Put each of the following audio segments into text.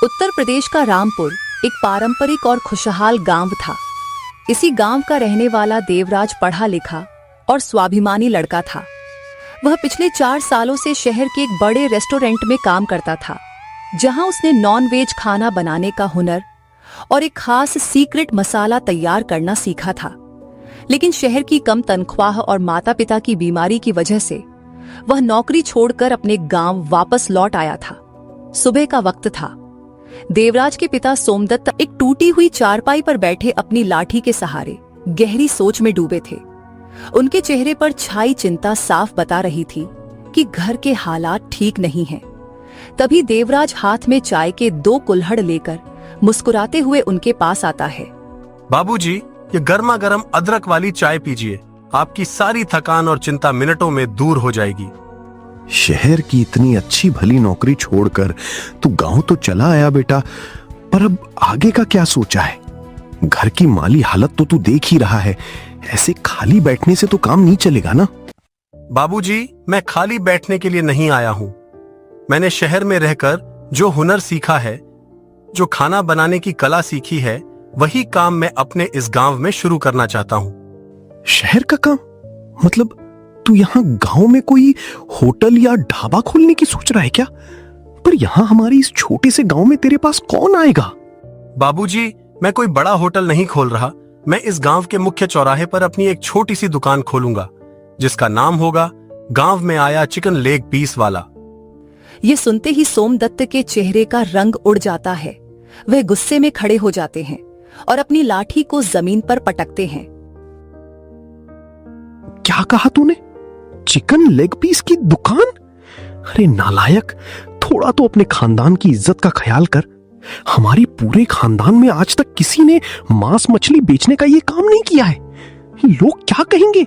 उत्तर प्रदेश का रामपुर एक पारंपरिक और खुशहाल गांव था। इसी गांव का रहने वाला देवराज पढ़ा लिखा और स्वाभिमानी लड़का था। वह पिछले 4 सालों से शहर के एक बड़े रेस्टोरेंट में काम करता था, जहां उसने नॉन वेज खाना बनाने का हुनर और एक खास सीक्रेट मसाला तैयार करना सीखा था। लेकिन शहर की कम तनख्वाह और माता पिता की बीमारी की वजह से वह नौकरी छोड़कर अपने गांव वापस लौट आया था। सुबह का वक्त था। देवराज के पिता सोमदत्त एक टूटी हुई चारपाई पर बैठे अपनी लाठी के सहारे गहरी सोच में डूबे थे। उनके चेहरे पर छाई चिंता साफ बता रही थी कि घर के हालात ठीक नहीं हैं। तभी देवराज हाथ में चाय के 2 कुल्हड़ लेकर मुस्कुराते हुए उनके पास आता है। बाबूजी, ये गर्मा गर्म अदरक वाली चाय पीजिए। आपकी सारी थकान और चिंता मिनटों में दूर हो जाएगी। शहर की इतनी अच्छी भली नौकरी छोड़कर तू गांव तो चला आया बेटा, पर अब आगे का क्या सोचा है? घर की माली हालत तो तू देख ही रहा है। ऐसे खाली बैठने से तो काम नहीं चलेगा ना। बाबूजी, मैं खाली बैठने के लिए नहीं आया हूँ। मैंने शहर में रहकर जो हुनर सीखा है, जो खाना बनाने की कला सीखी है, वही काम मैं अपने इस गांव में शुरू करना चाहता हूँ। शहर का काम? मतलब तू यहाँ गांव में कोई होटल या ढाबा खोलने की सोच रहा है क्या? पर यहाँ हमारे इस छोटे से गांव में तेरे पास कौन आएगा? बाबूजी, मैं कोई बड़ा होटल नहीं खोल रहा। मैं इस गांव के मुख्य चौराहे पर अपनी एक छोटी सी दुकान खोलूंगा, जिसका नाम होगा गांव में आया चिकन लेग पीस वाला। ये सुनते ही सोमदत्त के चेहरे का रंग उड़ जाता है। वह गुस्से में खड़े हो जाते हैं और अपनी लाठी को जमीन पर पटकते हैं। क्या कहा तूने? चिकन लेग पीस की दुकान? अरे नालायक, थोड़ा तो अपने खानदान की इज्जत का ख्याल कर। हमारी पूरे खानदान में आज तक किसी ने मांस मछली बेचने का ये काम नहीं किया है। लोग क्या कहेंगे?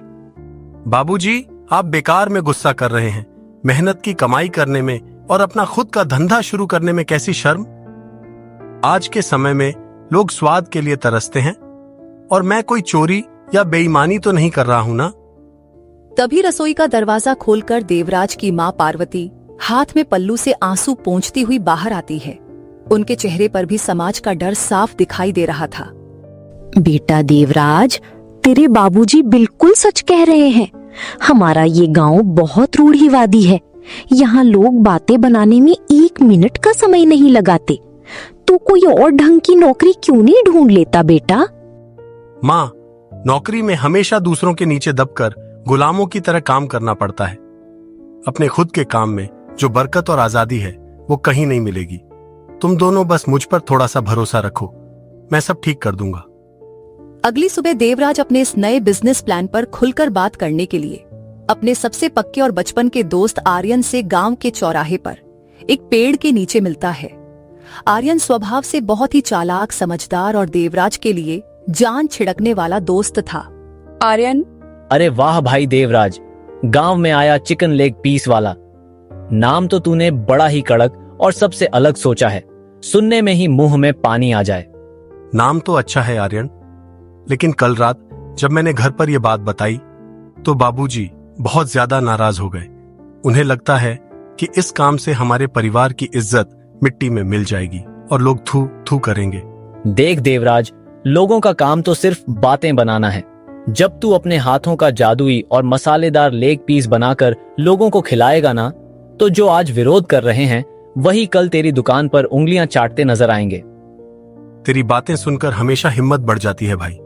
बाबूजी, आप बेकार में गुस्सा कर रहे हैं। मेहनत की कमाई करने में और अपना खुद का धंधा शुरू करने में कैसी शर्म। आज के समय में लोग स्वाद के लिए तरसते हैं, और मैं कोई चोरी या बेईमानी तो नहीं कर रहा हूं ना। तभी रसोई का दरवाजा खोलकर देवराज की माँ पार्वती हाथ में पल्लू से आंसू पोंछती हुई बाहर आती है। उनके चेहरे पर भी समाज का डर साफ दिखाई दे रहा था। बेटा देवराज, तेरे बाबूजी बिल्कुल सच कह रहे हैं। हमारा ये गांव बहुत रूढ़िवादी है। यहाँ लोग बातें बनाने में 1 मिनट का समय नहीं लगाते। तू कोई और ढंग की नौकरी क्यों नहीं ढूंढ लेता बेटा? माँ, नौकरी में हमेशा दूसरों के नीचे दबकर गुलामों की तरह काम करना पड़ता है। अपने खुद के काम में जो बरकत और आजादी है, वो कहीं नहीं मिलेगी। तुम दोनों बस मुझ पर थोड़ा सा भरोसा रखो, मैं सब ठीक कर दूंगा। अगली सुबह देवराज अपने इस नए बिजनेस प्लान पर खुलकर बात करने के लिए अपने सबसे पक्के और बचपन के दोस्त आर्यन से गांव के चौराहे पर एक पेड़ के नीचे मिलता है। आर्यन स्वभाव से बहुत ही चालाक, समझदार और देवराज के लिए जान छिड़कने वाला दोस्त था। आर्यन, अरे वाह भाई देवराज, गांव में आया चिकन लेग पीस वाला। नाम तो तूने बड़ा ही कड़क और सबसे अलग सोचा है। सुनने में ही मुंह में पानी आ जाए। नाम तो अच्छा है आर्यन, लेकिन कल रात जब मैंने घर पर यह बात बताई तो बाबूजी बहुत ज्यादा नाराज हो गए। उन्हें लगता है कि इस काम से हमारे परिवार की इज्जत मिट्टी में मिल जाएगी और लोग थू थू करेंगे। देख देवराज, लोगों का काम तो सिर्फ बातें बनाना है। जब तू अपने हाथों का जादुई और मसालेदार लेग पीस बनाकर लोगों को खिलाएगा ना, तो जो आज विरोध कर रहे हैं वही कल तेरी दुकान पर उंगलियां चाटते नजर आएंगे। तेरी बातें सुनकर हमेशा हिम्मत बढ़ जाती है भाई,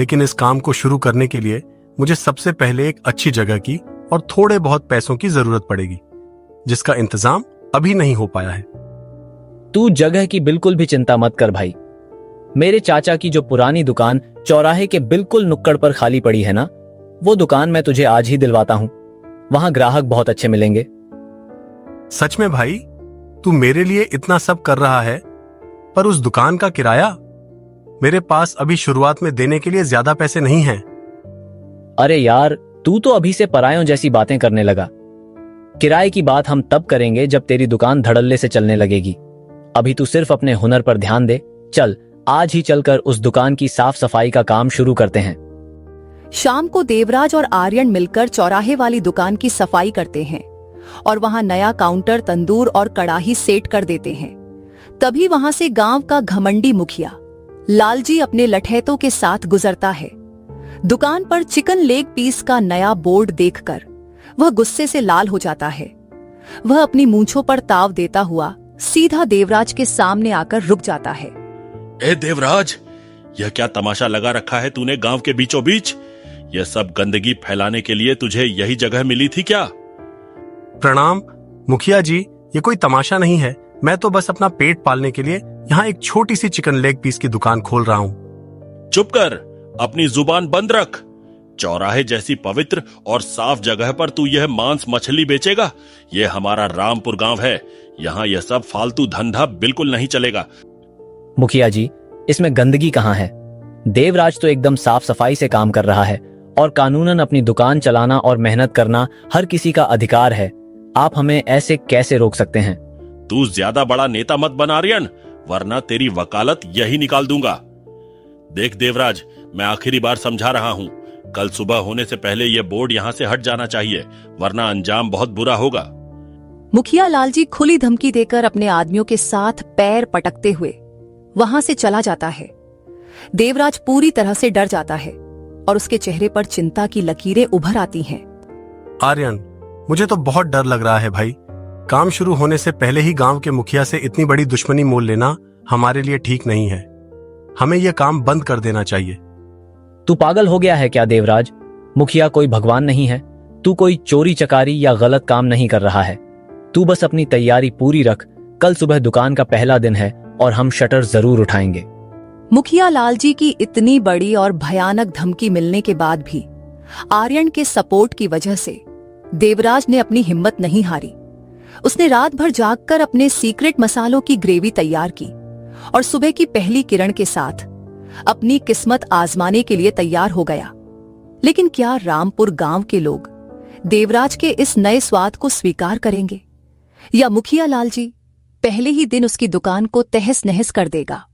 लेकिन इस काम को शुरू करने के लिए मुझे सबसे पहले एक अच्छी जगह की और थोड़े बहुत पैसों की जरूरत पड़ेगी, जिसका इंतजाम अभी नहीं हो पाया है। तू जगह की बिल्कुल भी चिंता मत कर भाई। मेरे चाचा की जो पुरानी दुकान चौराहे के बिल्कुल नुक्कड़ पर खाली पड़ी है ना, वो दुकान मैं तुझे आज ही दिलवाता हूं। वहां ग्राहक बहुत अच्छे मिलेंगे। सच में भाई? तू मेरे लिए इतना सब कर रहा है, पर उस दुकान का किराया? मेरे पास अभी शुरुआत में देने के लिए ज्यादा पैसे नहीं हैं। अरे यार, तू तो अभी से परायों जैसी बातें करने लगा। किराए की बात हम तब करेंगे जब तेरी दुकान धड़ल्ले से चलने लगेगी। अभी तू सिर्फ अपने हुनर पर ध्यान दे। चल, आज ही चलकर उस दुकान की साफ सफाई का काम शुरू करते हैं। शाम को देवराज और आर्यन मिलकर चौराहे वाली दुकान की सफाई करते हैं और वहां नया काउंटर, तंदूर और कड़ाही सेट कर देते हैं। तभी वहां से गांव का घमंडी मुखिया लालजी अपने लठैतों के साथ गुजरता है। दुकान पर चिकन लेग पीस का नया बोर्ड देखकर वह गुस्से से लाल हो जाता है। वह अपनी मूंछों पर ताव देता हुआ सीधा देवराज के सामने आकर रुक जाता है। ए देवराज, यह क्या तमाशा लगा रखा है तूने गांव के बीचों बीच? यह सब गंदगी फैलाने के लिए तुझे यही जगह मिली थी क्या? प्रणाम मुखिया जी, ये कोई तमाशा नहीं है। मैं तो बस अपना पेट पालने के लिए यहाँ एक छोटी सी चिकन लेग पीस की दुकान खोल रहा हूँ। चुप कर, अपनी जुबान बंद रख। चौराहे जैसी पवित्र और साफ जगह पर तू यह मांस मछली बेचेगा? यह हमारा रामपुर गांव है, यहाँ यह सब फालतू धंधा बिल्कुल नहीं चलेगा। मुखिया जी, इसमें गंदगी कहाँ है? देवराज तो एकदम साफ सफाई से काम कर रहा है और कानूनन अपनी दुकान चलाना और मेहनत करना हर किसी का अधिकार है। आप हमें ऐसे कैसे रोक सकते हैं? तू ज्यादा बड़ा नेता मत बन आर्यन, वरना तेरी वकालत यही निकाल दूंगा। देख देवराज, मैं आखिरी बार समझा रहा हूँ, कल सुबह होने से पहले यह बोर्ड यहाँ से हट जाना चाहिए, वरना अंजाम बहुत बुरा होगा। मुखिया लालजी खुली धमकी देकर अपने आदमियों के साथ पैर पटकते हुए वहां से चला जाता है। देवराज पूरी तरह से डर जाता है और उसके चेहरे पर चिंता की लकीरें उभर आती हैं। आर्यन, मुझे तो बहुत डर लग रहा है भाई। काम शुरू होने से पहले ही गांव के मुखिया से इतनी बड़ी दुश्मनी मोल लेना हमारे लिए ठीक नहीं है। हमें यह काम बंद कर देना चाहिए। तू पागल हो गया है क्या देवराज? मुखिया कोई भगवान नहीं है। तू कोई चोरी चकारी या गलत काम नहीं कर रहा है। तू बस अपनी तैयारी पूरी रख। कल सुबह दुकान का पहला दिन है और हम शटर जरूर उठाएंगे। मुखिया लालजी की इतनी बड़ी और भयानक धमकी मिलने के बाद भी आर्यन के सपोर्ट की वजह से देवराज ने अपनी हिम्मत नहीं हारी। उसने रात भर जागकर अपने सीक्रेट मसालों की ग्रेवी तैयार की और सुबह की पहली किरण के साथ अपनी किस्मत आजमाने के लिए तैयार हो गया। लेकिन क्या रामपुर गांव के लोग देवराज के इस नए स्वाद को स्वीकार करेंगे, या मुखिया लालजी पहले ही दिन उसकी दुकान को तहस नहस कर देगा?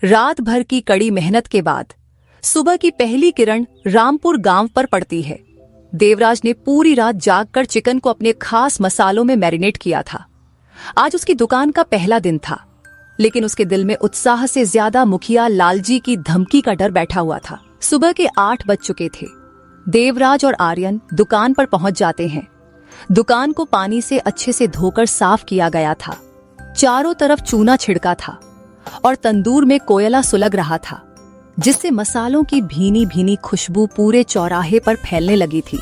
रात भर की कड़ी मेहनत के बाद सुबह की पहली किरण रामपुर गांव पर पड़ती है। देवराज ने पूरी रात जागकर चिकन को अपने खास मसालों में मैरिनेट किया था। आज उसकी दुकान का पहला दिन था, लेकिन उसके दिल में उत्साह से ज्यादा मुखिया लालजी की धमकी का डर बैठा हुआ था। सुबह के 8 बज चुके थे। देवराज और आर्यन दुकान पर पहुंच जाते हैं। दुकान को पानी से अच्छे से धोकर साफ किया गया था। चारों तरफ चूना छिड़का था और तंदूर में कोयला सुलग रहा था, जिससे मसालों की भीनी भीनी खुशबू पूरे चौराहे पर फैलने लगी थी।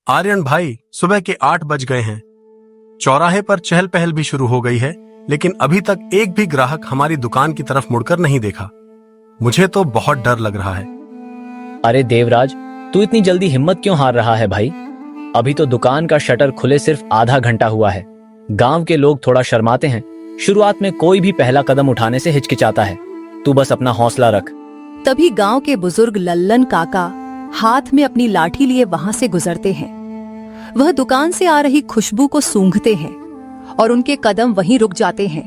आर्यन भाई, सुबह के 8 बज गए हैं। चौराहे पर चहल पहल भी शुरू हो गई है, लेकिन अभी तक एक भी ग्राहक हमारी दुकान की तरफ मुड़कर नहीं देखा। मुझे तो बहुत डर लग रहा है। अरे देवराज, तू इतनी जल्दी हिम्मत क्यों हार रहा है भाई? अभी तो दुकान का शटर खुले सिर्फ आधा घंटा हुआ है। गांव के लोग थोड़ा शर्माते हैं। शुरुआत में कोई भी पहला कदम उठाने से हिचकिचाता है। तू बस अपना हौसला रख। तभी गांव के बुजुर्ग लल्लन काका हाथ में अपनी लाठी लिए वहां से गुजरते हैं। वह दुकान से आ रही खुशबू को सूंघते हैं और उनके कदम वहीं रुक जाते हैं।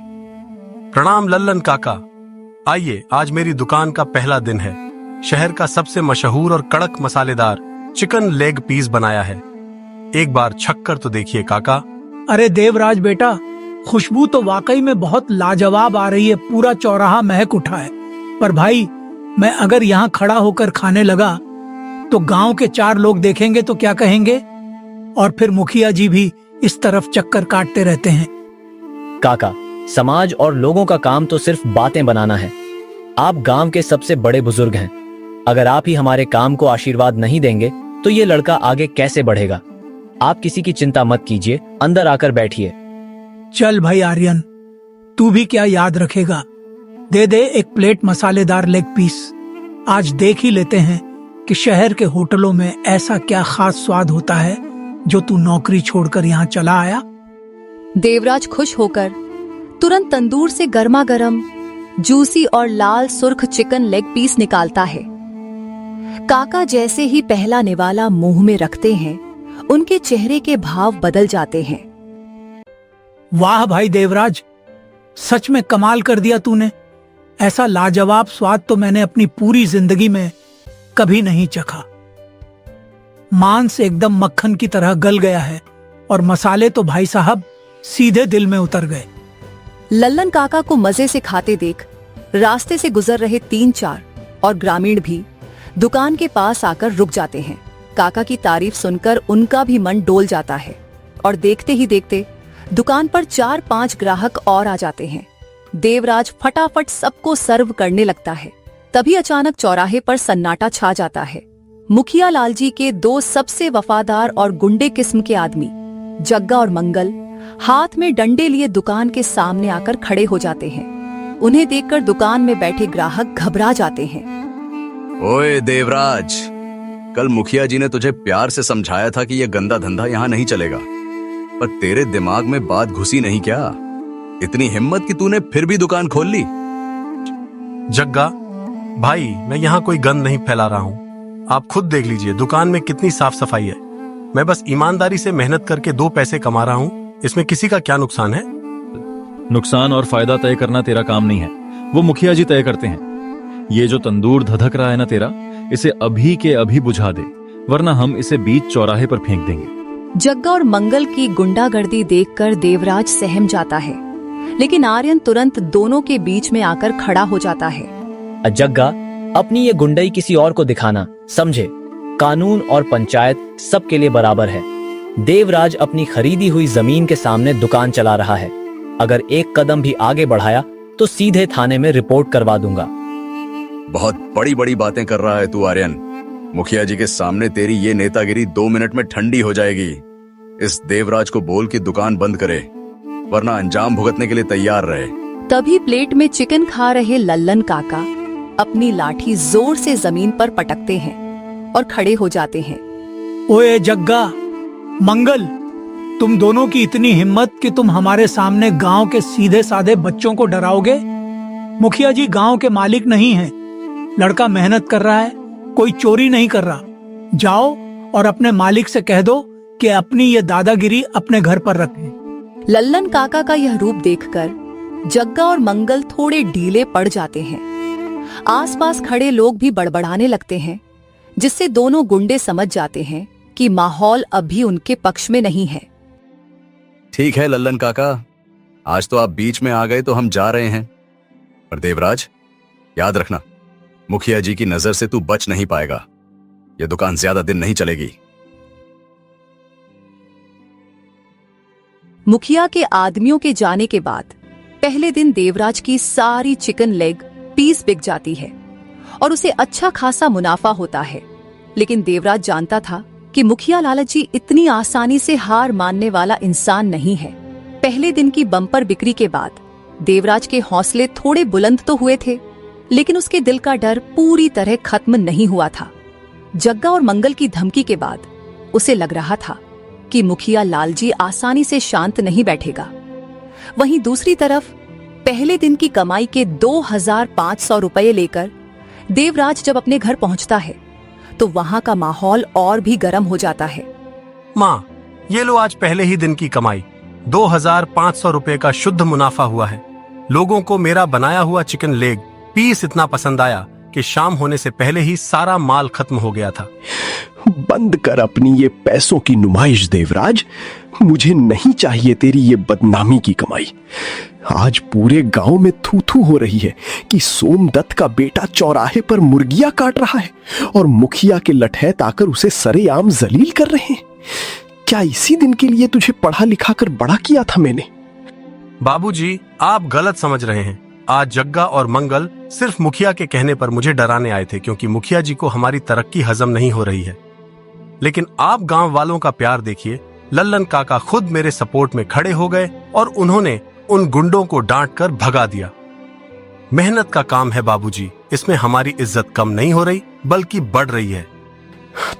प्रणाम लल्लन काका। आइए, आज मेरी दुकान का पहला दिन है। शहर का सबसे मशहूर और कड़क मसालेदार चिकन लेग पीस बनाया है। एक बार छक्कर तो देखिए काका। अरे देवराज बेटा, खुशबू तो वाकई में बहुत लाजवाब आ रही है। पूरा चौराहा महक उठा है। पर भाई, मैं अगर यहाँ खड़ा होकर खाने लगा तो गांव के 4 लोग देखेंगे तो क्या कहेंगे? और फिर मुखिया जी भी इस तरफ चक्कर काटते रहते हैं। काका, समाज और लोगों का काम तो सिर्फ बातें बनाना है। आप गांव के सबसे बड़े बुजुर्ग हैं। अगर आप ही हमारे काम को आशीर्वाद नहीं देंगे तो ये लड़का आगे कैसे बढ़ेगा? आप किसी की चिंता मत कीजिए, अंदर आकर बैठिए। चल भाई आर्यन, तू भी क्या याद रखेगा? दे दे एक प्लेट मसालेदार लेग पीस। आज देख ही लेते हैं कि शहर के होटलों में ऐसा क्या खास स्वाद होता है जो तू नौकरी छोड़कर यहाँ चला आया। देवराज खुश होकर तुरंत तंदूर से गर्मा गर्म जूसी और लाल सुर्ख चिकन लेग पीस निकालता है। काका जैसे ही पहला निवाला मुंह में रखते हैं, उनके चेहरे के भाव बदल जाते हैं। वाह भाई देवराज, सच में कमाल कर दिया तूने। ऐसा लाजवाब स्वाद तो मैंने अपनी पूरी जिंदगी में कभी नहीं चखा। मांस एकदम मक्खन की तरह गल गया है और मसाले तो भाई साहब सीधे दिल में उतर गए। लल्लन काका को मजे से खाते देख रास्ते से गुजर रहे 3-4 और ग्रामीण भी दुकान के पास आकर रुक जाते हैं। काका की तारीफ सुनकर उनका भी मन डोल जाता है और देखते ही देखते दुकान पर 4-5 ग्राहक और आ जाते हैं। देवराज फटाफट सबको सर्व करने लगता है। तभी अचानक चौराहे पर सन्नाटा छा जाता है। मुखिया लालजी के 2 सबसे वफादार और गुंडे किस्म के आदमी जग्गा और मंगल हाथ में डंडे लिए दुकान के सामने आकर खड़े हो जाते हैं। उन्हें देखकर दुकान में बैठे ग्राहक घबरा जाते हैं। ओए देवराज, कल मुखिया जी ने तुझे प्यार से समझाया था कि यह गंदा धंधा यहाँ नहीं चलेगा, पर तेरे दिमाग में बात घुसी नहीं क्या? इतनी हिम्मत कि तूने फिर भी दुकान खोल ली। जग्गा भाई, मैं यहाँ कोई गंद नहीं फैला रहा हूँ। आप खुद देख लीजिए दुकान में कितनी साफ सफाई है। मैं बस ईमानदारी से मेहनत करके 2 पैसे कमा रहा हूँ। इसमें किसी का क्या नुकसान है? नुकसान और फायदा तय करना तेरा काम नहीं है, वो मुखिया जी तय करते हैं। ये जो तंदूर धधक रहा है ना तेरा, इसे अभी के अभी बुझा दे, वरना हम इसे बीच चौराहे पर फेंक देंगे। जग्गा और मंगल की गुंडागर्दी देखकर देवराज सहम जाता है, लेकिन आर्यन तुरंत दोनों के बीच में आकर खड़ा हो जाता है। जग्गा, अपनी ये गुंडई किसी और को दिखाना, समझे? कानून और पंचायत सबके लिए बराबर है। देवराज अपनी खरीदी हुई जमीन के सामने दुकान चला रहा है। अगर एक कदम भी आगे बढ़ाया तो सीधे थाने में रिपोर्ट करवा दूंगा। बहुत बड़ी बड़ी बातें कर रहा है तू आर्यन। मुखिया जी के सामने तेरी ये नेतागिरी 2 मिनट में ठंडी हो जाएगी। इस देवराज को बोल कि दुकान बंद करे, वरना अंजाम भुगतने के लिए तैयार रहे। तभी प्लेट में चिकन खा रहे लल्लन काका अपनी लाठी जोर से जमीन पर पटकते हैं और खड़े हो जाते हैं। ओए जग्गा, मंगल, तुम दोनों की इतनी हिम्मत कि तुम हमारे सामने गांव के सीधे साधे बच्चों को डराओगे? मुखिया जी गांव के मालिक नहीं हैं। लड़का मेहनत कर रहा है, कोई चोरी नहीं कर रहा। जाओ और अपने मालिक से कह दो कि अपनी ये दादागिरी अपने घर पर रखें। लल्लन काका का यह रूप देखकर जग्गा और मंगल थोड़े ढीले पड़ जाते हैं। आसपास खड़े लोग भी बड़बड़ाने लगते हैं, जिससे दोनों गुंडे समझ जाते हैं कि माहौल अभी उनके पक्ष में नहीं है। ठीक है लल्लन काका, आज तो आप बीच में आ गए तो हम जा रहे हैं। पर देवराज, याद रखना, मुखिया जी की नजर से तू बच नहीं पाएगा। यह दुकान ज्यादा दिन नहीं चलेगी। मुखिया के आदमियों के जाने के बाद पहले दिन देवराज की सारी चिकन लेग पीस बिक जाती है और उसे अच्छा खासा मुनाफा होता है। लेकिन देवराज जानता था कि मुखिया लालची इतनी आसानी से हार मानने वाला इंसान नहीं है। पहले दिन की बम्पर बिक्री के बाद देवराज के हौसले थोड़े बुलंद तो हुए थे, लेकिन उसके दिल का डर पूरी तरह खत्म नहीं हुआ था। जग्गा और मंगल की धमकी के बाद उसे लग रहा था कि मुखिया लालजी आसानी से शांत नहीं बैठेगा। वहीं दूसरी तरफ पहले दिन की कमाई के 2500 रुपये लेकर देवराज जब अपने घर पहुंचता है तो वहां का माहौल और भी गर्म हो जाता है। माँ, ये लो आज पहले ही दिन की कमाई 2500 रुपये का शुद्ध मुनाफा हुआ है। लोगों को मेरा बनाया हुआ चिकन लेग पीस इतना पसंद आया कि शाम होने से पहले ही सारा माल खत्म हो गया था। बंद कर अपनी ये पैसों की नुमाइश देवराज। मुझे नहीं चाहिए तेरी ये बदनामी की कमाई। आज पूरे गांव में थू थू हो रही है कि सोमदत्त का बेटा चौराहे पर मुर्गियां काट रहा है और मुखिया के लठैत आकर उसे सरेआम जलील कर रहे हैं। क्या इसी दिन के लिए तुझे पढ़ा लिखा कर बड़ा किया था मैंने? बाबूजी, आप गलत समझ रहे हैं। आज जग्गा और मंगल सिर्फ मुखिया के कहने पर मुझे डराने आए थे, क्योंकि मुखिया जी को हमारी तरक्की हजम नहीं हो रही है। लेकिन आप गांव वालों का प्यार देखिए। लल्लन काका खुद मेरे सपोर्ट में खड़े हो गए और उन्होंने उन गुंडों को डांट कर भगा दिया। मेहनत का काम है बाबूजी, इसमें हमारी इज्जत कम नहीं हो रही बल्कि बढ़ रही है।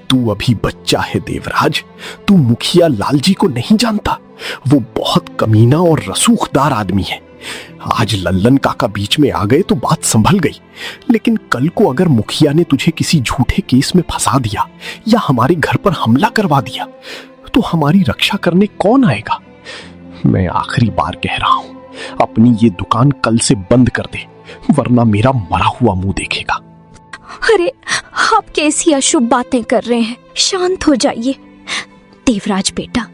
तू अभी बच्चा है देवराज। तू मुखिया लालजी को नहीं जानता। वो बहुत कमीना और रसूखदार आदमी है। आज लल्लन काका बीच में आ गए तो बात संभल गई, लेकिन कल को अगर मुखिया ने तुझे किसी झूठे केस में फंसा दिया या हमारे घर पर हमला करवा दिया तो हमारी रक्षा करने कौन आएगा? मैं आखिरी बार कह रहा हूं, अपनी ये दुकान कल से बंद कर दे, वरना मेरा मरा हुआ मुंह देखेगा। अरे आप कैसी अशुभ बातें कर रहे हैं, शांत हो जाइए। देवराज बेटा,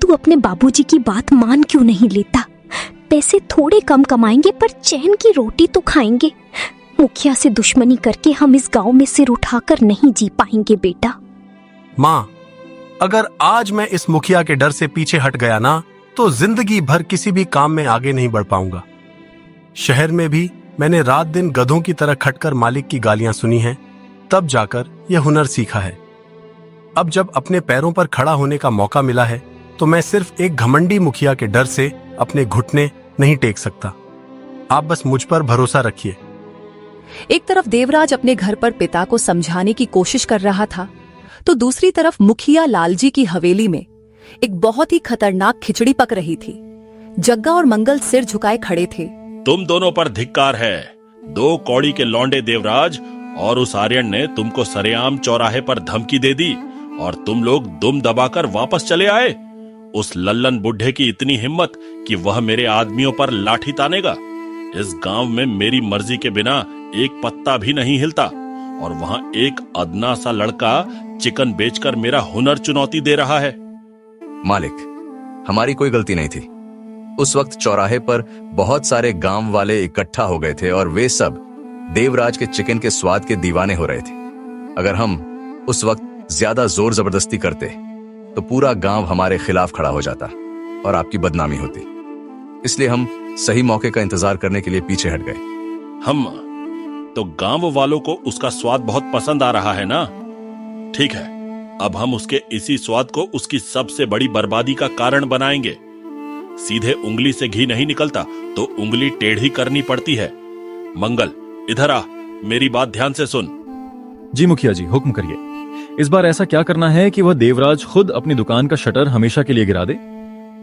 तू अपने बाबूजी की बात मान क्यों नहीं लेता? पैसे थोड़े कम कमाएंगे पर चैन की रोटी तो खाएंगे। मुखिया से दुश्मनी करके हम इस गांव में सिर उठाकर नहीं जी पाएंगे बेटा। माँ, अगर आज मैं इस मुखिया के डर से पीछे हट गया ना, तो जिंदगी भर किसी भी काम में आगे नहीं बढ़ पाऊंगा। शहर में भी मैंने रात दिन गधों की तरह खटकर मालिक की गालियां सुनी हैं, तब जाकर यह हुनर सीखा है। अब जब अपने पैरों पर खड़ा होने का मौका मिला है, तो मैं सिर्फ एक घमंडी मुखिया के डर से अपने घुटने नहीं टेक सकता। आप बस मुझ पर भरोसा रखिए। एक तरफ देवराज अपने घर पर पिता को समझाने की कोशिश कर रहा था, तो दूसरी तरफ मुखिया लालजी की हवेली में एक बहुत ही खतरनाक खिचड़ी पक रही थी। जग्गा और मंगल सिर झुकाए खड़े थे। तुम दोनों पर धिक्कार है। 2 कौड़ी के लौंडे देवराज और उस आर्यन ने तुमको सरेआम चौराहे पर धमकी दे दी और तुम लोग दुम दबाकर वापस चले आए। उस लल्लन बुढ़े की इतनी हिम्मत कि वह मेरे आदमियों पर लाठी तानेगा। इस गांव में मेरी मर्जी के बिना एक पत्ता भी नहीं हिलता, और वहां एक अदना सा लड़का चिकन बेचकर मेरा हुनर चुनौती दे रहा है। मालिक, हमारी कोई गलती नहीं थी। उस वक्त चौराहे पर बहुत सारे गांव वाले इकट्ठा हो गए थे और वे सब देवराज के चिकन के स्वाद के दीवाने हो रहे थे। अगर हम उस वक्त ज्यादा जोर जबरदस्ती करते तो पूरा गांव हमारे खिलाफ खड़ा हो जाता और आपकी बदनामी होती। इसलिए हम सही मौके का इंतजार करने के लिए पीछे हट गए। हम तो गांव वालों को उसका स्वाद बहुत पसंद आ रहा है ना? ठीक है, अब हम उसके इसी स्वाद को उसकी सबसे बड़ी बर्बादी का कारण बनाएंगे। सीधे उंगली से घी नहीं निकलता तो उंगली टेढ़ी करनी पड़ती है। मंगल, इधर आ, मेरी बात ध्यान से सुन। जी मुखिया जी, हुक्म करिए। इस बार ऐसा क्या करना है कि वह देवराज खुद अपनी दुकान का शटर हमेशा के लिए गिरा दे?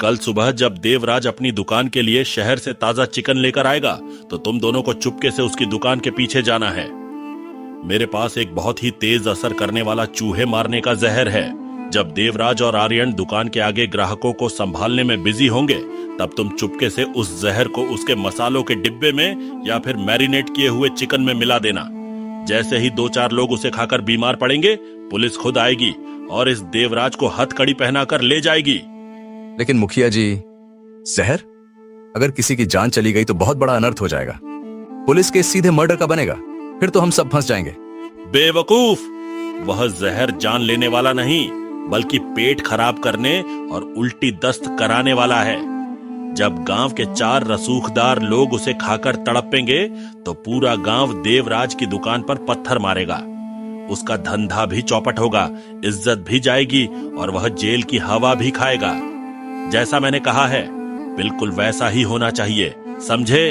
कल सुबह जब देवराज अपनी दुकान के लिए शहर से ताजा चिकन लेकर आएगा, तो तुम दोनों को चुपके से उसकी दुकान के पीछे जाना है। मेरे पास एक बहुत ही तेज असर करने वाला चूहे मारने का जहर है। जब देवराज और आर्यन दुकान के आगे ग्राहकों को संभालने में बिजी होंगे, तब तुम चुपके से उस जहर को उसके मसालों के डिब्बे में या फिर मैरिनेट किए हुए चिकन में मिला देना। जैसे ही 2-4 लोग उसे खाकर बीमार पड़ेंगे, पुलिस खुद आएगी और इस देवराज को हथकड़ी पहनाकर ले जाएगी। लेकिन मुखिया जी, जहर? अगर किसी की जान चली गई तो बहुत बड़ा अनर्थ हो जाएगा। पुलिस केस सीधे मर्डर का बनेगा, फिर तो हम सब फंस जाएंगे। बेवकूफ, वह जहर जान लेने वाला नहीं, बल्कि पेट खराब करने और उल्टी दस्त कराने वाला है। जब गांव के 4 रसूखदार लोग उसे खाकर तड़पेंगे, तो पूरा गांव देवराज की दुकान पर पत्थर मारेगा। उसका धंधा भी चौपट होगा, इज्जत भी जाएगी और वह जेल की हवा भी खाएगा। जैसा मैंने कहा है, बिल्कुल वैसा ही होना चाहिए, समझे?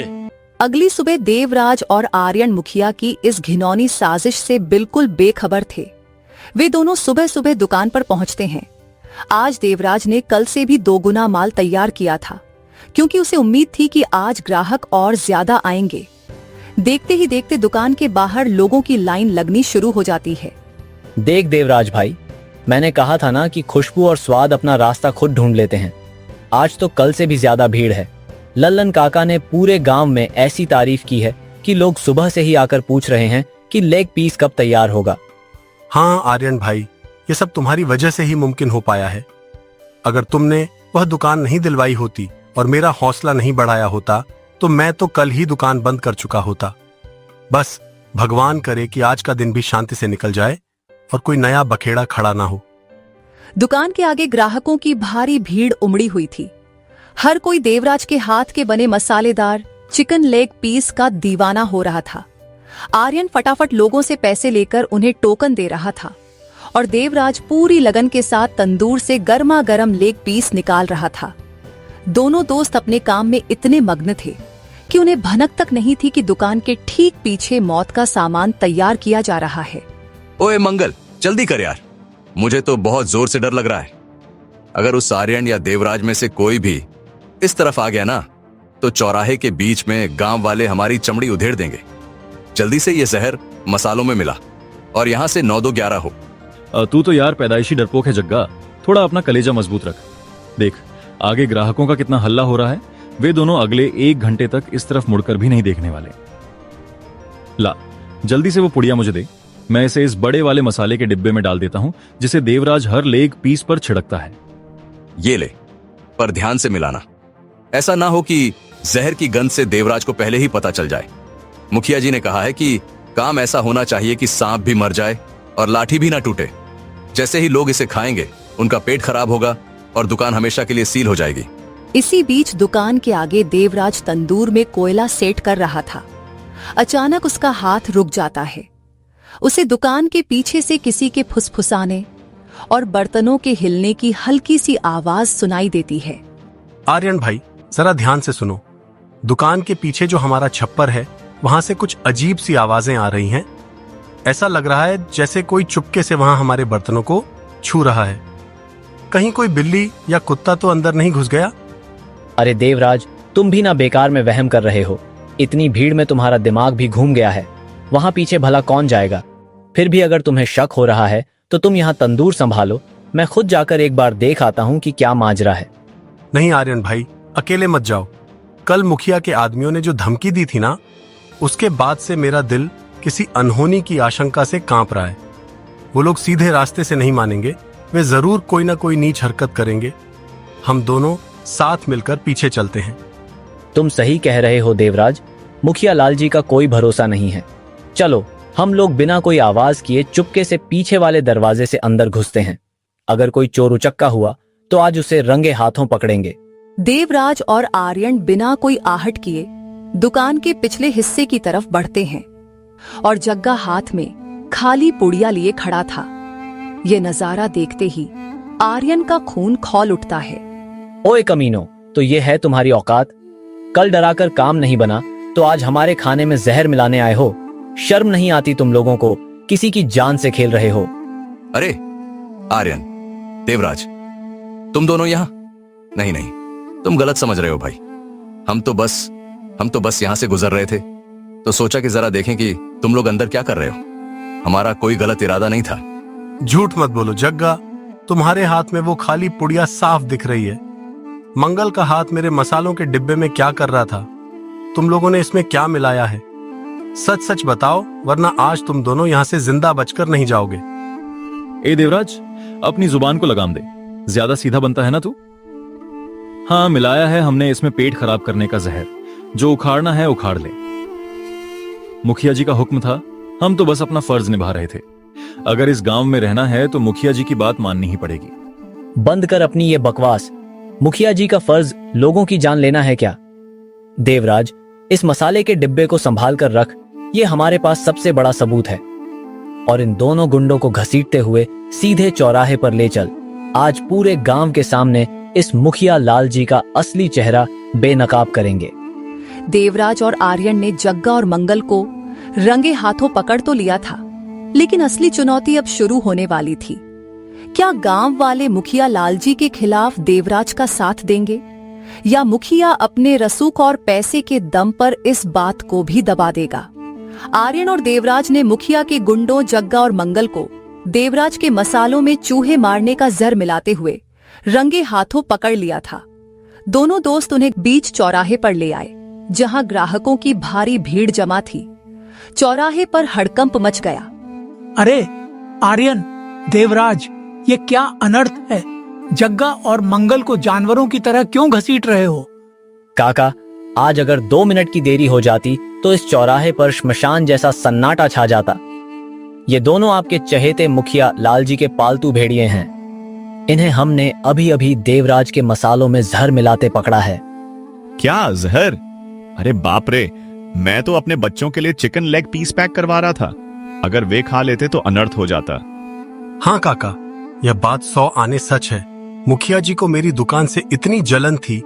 अगली सुबह देवराज और आर्यन मुखिया की इस घिनौनी साजिश से बिल्कुल बेखबर थे। वे दोनों सुबह सुबह दुकान पर पहुंचते हैं। आज देवराज ने कल से भी 2 गुना माल तैयार किया था, क्योंकि उसे उम्मीद थी कि आज ग्राहक और ज्यादा आएंगे। देखते ही देखते दुकान के बाहर लोगों की लाइन लगनी शुरू हो जाती है। देख देवराज भाई, मैंने कहा था ना कि खुशबू और स्वाद अपना रास्ता खुद ढूंढ लेते हैं। आज तो कल से भी ज्यादा भीड़ है। लल्लन काका ने पूरे गांव में ऐसी तारीफ की है कि लोग सुबह से ही आकर पूछ रहे हैं कि लेग पीस कब तैयार होगा। हाँ आर्यन भाई, ये सब तुम्हारी वजह से ही मुमकिन हो पाया है। अगर तुमने वह दुकान नहीं दिलवाई होती और मेरा हौसला नहीं बढ़ाया होता, तो मैं तो कल ही दुकान बंद कर चुका होता। बस भगवान करे कि आज का दिन भी शांति से निकल जाए और कोई नया बखेड़ा खड़ा ना हो। दुकान के आगे ग्राहकों की भारी भीड़ उमड़ी हुई थी। हर कोई देवराज के हाथ के बने मसालेदार चिकन लेग पीस का दीवाना हो रहा था। आर्यन फटाफट लोगों से पैसे लेकर उन्हें टोकन दे रहा था और देवराज पूरी लगन के साथ तंदूर से गर्मा गर्म लेग पीस निकाल रहा था। दोनों दोस्त अपने काम में इतने मग्न थे कि उन्हें भनक तक नहीं थी कि दुकान के ठीक पीछे मौत का सामान तैयार किया जा रहा है। ओए मंगल, जल्दी कर यार, मुझे तो बहुत जोर से डर लग रहा है। अगर उस आर्यन या देवराज में से कोई भी इस तरफ आ गया ना, तो चौराहे के बीच में गांव वाले हमारी चमड़ी उधेड़ देंगे। जल्दी से ये जहर मसालों में मिला और यहाँ से 9-2-11 हो। तू तो यार पैदाइशी डरपोक है जग्गा, थोड़ा अपना कलेजा मजबूत रख। देख आगे ग्राहकों का कितना हल्ला हो रहा है। वे दोनों अगले 1 घंटे तक इस तरफ मुड़कर भी नहीं देखने वाले। ला, जल्दी से वो पुड़िया मुझे दे। मैं इसे इस बड़े वाले मसाले के डिब्बे में डाल देता हूं जिसे देवराज हर लेग पीस पर छिड़कता है। ये ले, पर ध्यान से मिलाना। ऐसा ना हो कि जहर की गंध से देवराज को पहले ही पता चल जाए। मुखिया जी ने कहा है कि काम ऐसा होना चाहिए कि सांप भी मर जाए और लाठी भी ना टूटे। जैसे ही लोग इसे खाएंगे उनका पेट खराब होगा और दुकान हमेशा के लिए सील हो जाएगी। इसी बीच दुकान के आगे देवराज तंदूर में कोयला सेट कर रहा था। अचानक उसका हाथ रुक जाता है। उसे दुकान के पीछे से किसी के फुसफुसाने और बर्तनों के हिलने की हल्की सी आवाज सुनाई देती है। आर्यन भाई, जरा ध्यान से सुनो। दुकान के पीछे जो हमारा छप्पर है, वहां से कुछ अजीब सी आवाजें आ रही हैं। ऐसा लग रहा है जैसे कोई चुपके से वहां हमारे बर्तनों को छू रहा है। कहीं कोई बिल्ली या कुत्ता तो अंदर नहीं घुस गया? अरे देवराज, तुम भी ना बेकार में वहम कर रहे हो। इतनी भीड़ में तुम्हारा दिमाग भी घूम गया है। वहां पीछे भला कौन जाएगा? फिर भी अगर तुम्हें शक हो रहा है तो तुम यहाँ तंदूर संभालो, मैं खुद जाकर एक बार देख आता हूँ कि क्या माजरा है। नहीं आर्यन भाई, अकेले मत जाओ। कल मुखिया के आदमियों ने जो धमकी दी थी ना, उसके बाद से मेरा दिल किसी अनहोनी की आशंका से कांप रहा है। वो लोग सीधे रास्ते से नहीं मानेंगे, वे जरूर कोई ना कोई नीच हरकत करेंगे। हम दोनों साथ मिलकर पीछे चलते हैं। तुम सही कह रहे हो देवराज, मुखिया लाल जी का कोई भरोसा नहीं है। चलो, हम लोग बिना कोई आवाज किए चुपके से पीछे वाले दरवाजे से अंदर घुसते हैं। अगर कोई चोर उचक्का हुआ तो आज उसे रंगे हाथों पकड़ेंगे। देवराज और आर्यन बिना कोई आहट किए दुकान के पिछले हिस्से की तरफ बढ़ते हैं और जग्गा हाथ में खाली पुड़िया लिए खड़ा था। ये नजारा देखते ही आर्यन का खून खौल उठता है। ओए कमीनो, तो ये है तुम्हारी औकात? कल डराकर काम नहीं बना तो आज हमारे खाने में जहर मिलाने आए हो। शर्म नहीं आती तुम लोगों को? किसी की जान से खेल रहे हो। अरे आर्यन, देवराज, तुम दोनों यहाँ? नहीं नहीं, तुम गलत समझ रहे हो भाई। हम तो बस यहाँ से गुजर रहे थे तो सोचा कि जरा देखें कि तुम लोग अंदर क्या कर रहे हो। हमारा कोई गलत इरादा नहीं था। झूठ मत बोलो जग्गा, तुम्हारे हाथ में वो खाली पुड़िया साफ दिख रही है। मंगल का हाथ मेरे मसालों के डिब्बे में क्या कर रहा था? तुम लोगों ने इसमें क्या मिलाया है? सच सच बताओ, वरना आज तुम दोनों यहाँ से जिंदा बचकर नहीं जाओगे। ए देवराज, अपनी जुबान को लगाम दे। ज्यादा सीधा बनता है ना तू। हाँ, मिलाया है हमने इसमें पेट खराब करने का जहर। जो उखाड़ना है उखाड़ ले। मुखिया जी का हुक्म था, हम तो बस अपना फर्ज निभा रहे थे। अगर इस गांव में रहना है तो मुखिया जी की बात माननी ही पड़ेगी। बंद कर अपनी ये बकवास। मुखिया जी का फर्ज लोगों की जान लेना है क्या? देवराज, इस मसाले के डिब्बे को संभाल कर रख। ये हमारे पास सबसे बड़ा सबूत है। और इन दोनों गुंडों को घसीटते हुए सीधे चौराहे पर ले चल। आज पूरे गांव के सामने इस मुखिया लाल जी का असली चेहरा बेनकाब करेंगे। देवराज और आर्यन ने जग्गा और मंगल को रंगे हाथों पकड़ तो लिया था, लेकिन असली चुनौती अब शुरू होने वाली थी। क्या गांव वाले मुखिया लाल जी के खिलाफ देवराज का साथ देंगे, या मुखिया अपने रसूख और पैसे के दम पर इस बात को भी दबा देगा? आर्यन और देवराज ने मुखिया के गुंडों जग्गा और मंगल को देवराज के मसालों में चूहे मारने का जहर मिलाते हुए रंगे हाथों पकड़ लिया था। दोनों दोस्त उन्हें बीच चौराहे पर ले आए, जहां ग्राहकों की भारी भीड़ जमा थी। चौराहे पर हड़कंप मच गया। अरे आर्यन, देवराज, ये क्या अनर्थ है? जग्गा और मंगल को जानवरों की तरह क्यों घसीट रहे हो? काका, आज अगर 2 मिनट की देरी हो जाती तो इस चौराहे पर श्मशान जैसा सन्नाटा छा जाता। ये दोनों आपके चहेते मुखिया लाल जी के पालतू भेड़िए हैं। इन्हें हमने अभी अभी देवराज के मसालों में जहर मिलाते पकड़ा है। क्या जहर? अरे बाप रे, मैं तो अपने बच्चों के लिए चिकन लेग पीस पैक करवा रहा था। अगर वे खा लेते तो अनर्थ हो जाता। हाँ काका, यह बात 100 आने सच है। मुखिया जी को मेरी दुकान से इतनी जलन थी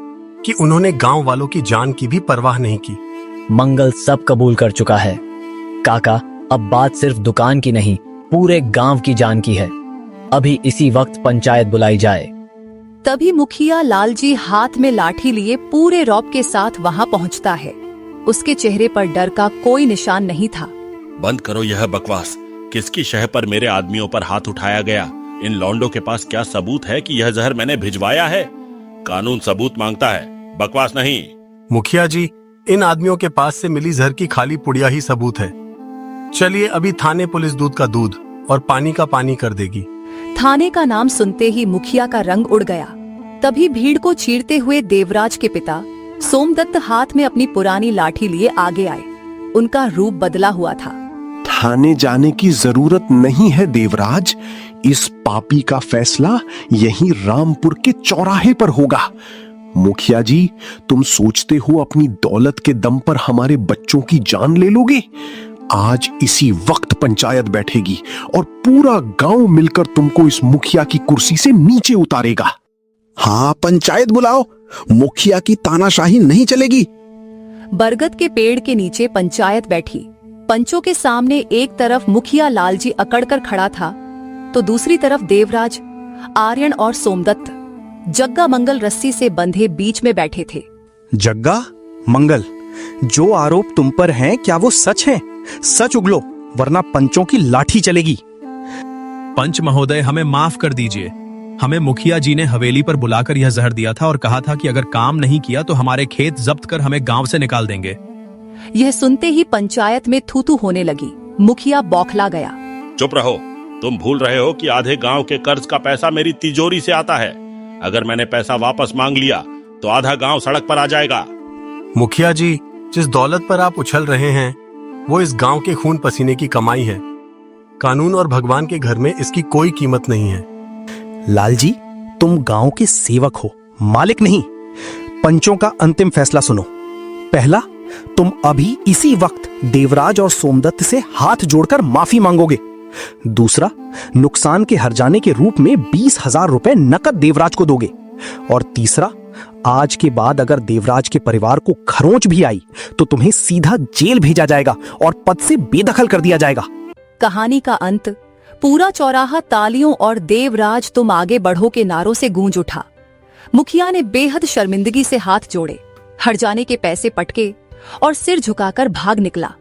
कि उन्होंने गांव वालों की जान की भी परवाह नहीं की। मंगल सब कबूल कर चुका है। काका, अब बात सिर्फ दुकान की नहीं, पूरे गांव की जान की है। अभी इसी वक्त पंचायत बुलाई जाए। तभी मुखिया लाल जी हाथ में लाठी लिए पूरे रौब के साथ वहां पहुंचता है। उसके चेहरे पर डर का कोई निशान नहीं था। बंद करो यह बकवास। किसकी शह पर मेरे आदमियों पर हाथ उठाया गया? इन लौंडों के पास क्या सबूत है कि यह जहर मैंने भिजवाया है? कानून सबूत मांगता है, बकवास नहीं। मुखिया जी, इन आदमियों के पास से मिली जहर की खाली पुड़िया ही सबूत है। चलिए अभी थाने पुलिस दूध का दूध और पानी का पानी कर देगी। थाने का नाम सुनते ही मुखिया का रंग उड़ गया। तभी भीड़ को चीरते हुए देवराज के पिता सोमदत्त हाथ में अपनी पुरानी लाठी लिए आगे आए। उनका रूप बदला हुआ था। थाने जाने की जरूरत नहीं है देवराज, इस पापी का फैसला यहीं रामपुर के चौराहे पर होगा। मुखिया जी, तुम सोचते हो अपनी दौलत के दम पर हमारे बच्चों की जान ले लोगे? आज इसी वक्त पंचायत बैठेगी और पूरा गांव मिलकर तुमको इस मुखिया की कुर्सी से नीचे उतारेगा। हाँ, पंचायत बुलाओ, मुखिया की तानाशाही नहीं चलेगी। बरगद के पेड़ के नीचे पंचायत बैठी। पंचों के सामने एक तरफ मुखिया लालजी अकड़कर खड़ा था, तो दूसरी तरफ देवराज, आर्यन और सोमदत्त जग्गा मंगल रस्सी से बंधे बीच में बैठे थे। जग्गा मंगल, जो आरोप तुम पर हैं, क्या वो सच है? सच उगलो, वरना पंचों की लाठी चलेगी। पंच महोदय, हमें माफ कर दीजिए। हमें मुखिया जी ने हवेली पर बुलाकर यह जहर दिया था और कहा था कि अगर काम नहीं किया तो हमारे खेत जब्त कर हमें गांव से निकाल देंगे। यह सुनते ही पंचायत में थू थू होने लगी। मुखिया बौखला गया। चुप रहो, तुम भूल रहे हो कि आधे गांव के कर्ज का पैसा मेरी तिजोरी से आता है। अगर मैंने पैसा वापस मांग लिया तो आधा गांव सड़क पर आ जाएगा। मुखिया जी, जिस दौलत पर आप उछल रहे हैं वो इस गांव के खून पसीने की कमाई है। कानून और भगवान के घर में इसकी कोई कीमत नहीं है। लालजी, तुम गांव के सेवक हो, मालिक नहीं। पंचों का अंतिम फैसला सुनो। पहला, तुम अभी इसी वक्त देवराज और सोमदत्त से हाथ जोड़कर माफी मांगोगे। दूसरा, नुकसान के हर्जाने के रूप में 20,000 रुपए नकद देवराज को दोगे। और तीसरा, आज के बाद अगर देवराज के परिवार को खरोंच भी आई तो तुम्हें सीधा जेल भेजा जाएगा और पद से बेदखल कर दिया जाएगा। कहानी का अंत। पूरा चौराहा तालियों और देवराज तुम आगे बढ़ो के नारों से गूंज उठा। मुखिया ने बेहद शर्मिंदगी से हाथ जोड़े, हर्जाने के पैसे पटके और सिर झुकाकर भाग निकला।